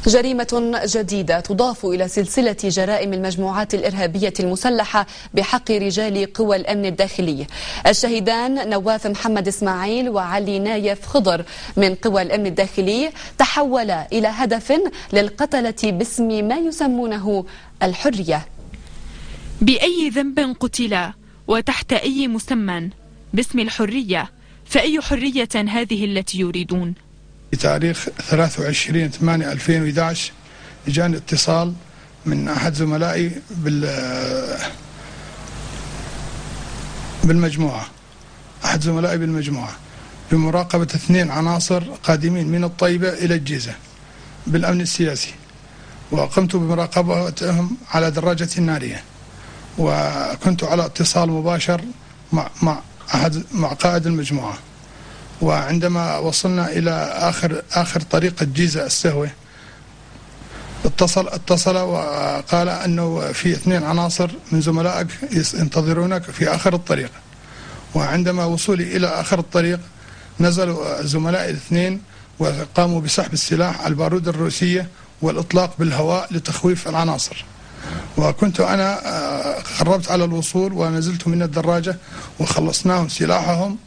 جريمة جديدة تضاف إلى سلسلة جرائم المجموعات الإرهابية المسلحة بحق رجال قوى الأمن الداخلي. الشهيدان نواف محمد إسماعيل وعلي نايف خضر من قوى الأمن الداخلي تحولا إلى هدف للقتلة باسم ما يسمونه الحرية. بأي ذنب قتلا وتحت أي مسمى باسم الحرية، فأي حرية هذه التي يريدون؟ بتاريخ 23/8/2011 جاني اتصال من أحد زملائي بالمجموعة بمراقبة 2 عناصر قادمين من الطيبة إلى الجيزة بالأمن السياسي، وقمت بمراقبتهم على دراجة نارية، وكنت على اتصال مباشر مع قائد المجموعة. وعندما وصلنا إلى آخر طريق الجيزة السهوة اتصل وقال أنه في 2 عناصر من زملائك ينتظرونك في آخر الطريق. وعندما وصولي إلى آخر الطريق نزلوا زملائي 2 وقاموا بسحب السلاح البارود الروسية والإطلاق بالهواء لتخويف العناصر. وكنت أنا قربت على الوصول ونزلت من الدراجة وخلصناهم سلاحهم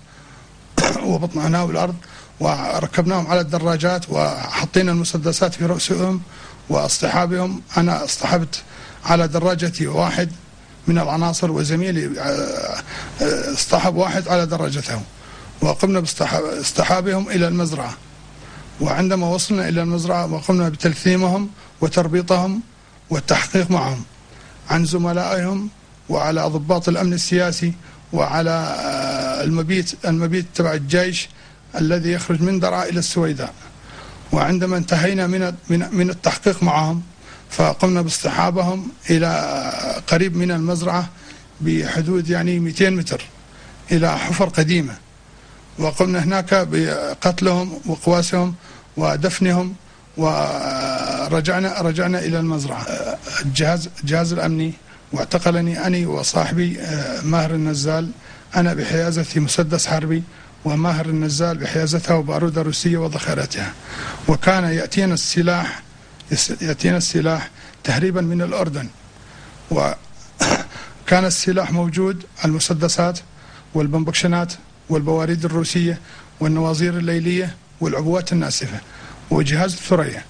وبطنعناهم بالأرض وركبناهم على الدراجات وحطينا المسدسات في رؤوسهم واصطحابهم. أنا اصطحبت على دراجتي 1 من العناصر وزميلي اصطحب 1 على دراجته، وقمنا باصطحابهم إلى المزرعة. وعندما وصلنا إلى المزرعة وقمنا بتلثيمهم وتربيطهم والتحقيق معهم عن زملائهم وعلى ضباط الأمن السياسي وعلى المبيت تبع الجيش الذي يخرج من درعا إلى السويداء. وعندما انتهينا من التحقيق معهم فقمنا باصطحابهم إلى قريب من المزرعة بحدود 200 متر إلى حفر قديمة، وقمنا هناك بقتلهم وقواسهم ودفنهم، ورجعنا إلى المزرعة. الجهاز الأمني واعتقلني أنا وصاحبي ماهر النزال، أنا بحيازتي مسدس حربي وماهر النزال بحيازتها وبارودة روسية وذخيرتها. وكان يأتينا السلاح تهريبا من الأردن، وكان السلاح موجود، المسدسات والبمبكشنات والبواريد الروسية والنواظير الليلية والعبوات الناسفة وجهاز الثريا.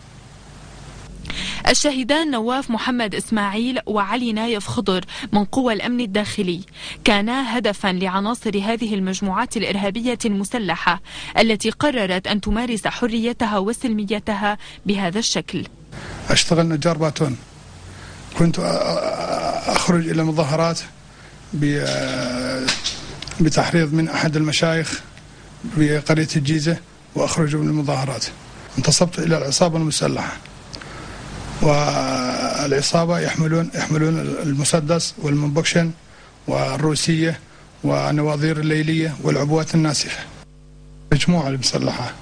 الشهيدان نواف محمد إسماعيل وعلي نايف خضر من قوى الأمن الداخلي كانا هدفا لعناصر هذه المجموعات الإرهابية المسلحة التي قررت أن تمارس حريتها وسلميتها بهذا الشكل. أشتغل نجار باتون، كنت أخرج إلى مظاهرات بتحريض من أحد المشايخ بقرية الجيزة وأخرج من المظاهرات. انتصبت إلى العصابة المسلحة، والعصابة يحملون المسدس والمنبكشن والروسية ونواظير الليلية والعبوات الناسفة. مجموعة المسلحة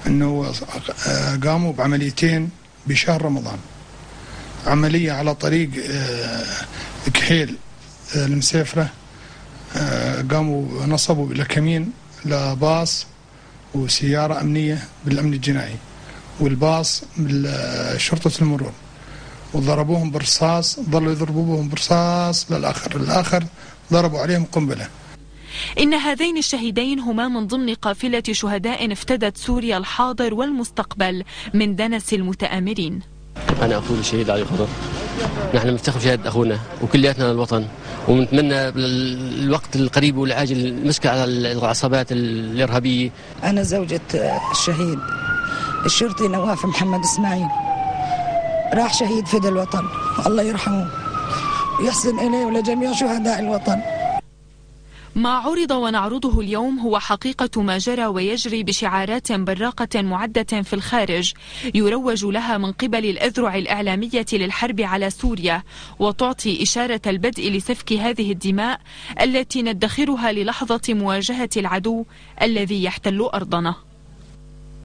أنه قاموا بعمليتين بشهر رمضان. عملية على طريق كحيل المسافرة، قاموا نصبوا بالكمين لباص وسيارة أمنية بالأمن الجنائي والباص بشرطة المرور، وضربوهم برصاص، ظلوا يضربوهم برصاص للآخر ضربوا عليهم قنبلة. إن هذين الشهيدين هما من ضمن قافلة شهداء افتدت سوريا الحاضر والمستقبل من دنس المتآمرين. أنا أخوي الشهيد علي خضر، نحن نفتخر بشهادة أخونا وكلياتنا للوطن، ونتمنى بالوقت القريب والعاجل المسكة على العصابات الإرهابية. أنا زوجة الشهيد الشرطي نواف محمد إسماعيل، راح شهيد فدى الوطن، الله يرحمه ويحسن إليه ولجميع شهداء الوطن. ما عرض ونعرضه اليوم هو حقيقة ما جرى ويجري بشعارات براقة معدة في الخارج يروج لها من قبل الأذرع الإعلامية للحرب على سوريا، وتعطي إشارة البدء لسفك هذه الدماء التي ندخرها للحظة مواجهة العدو الذي يحتل أرضنا.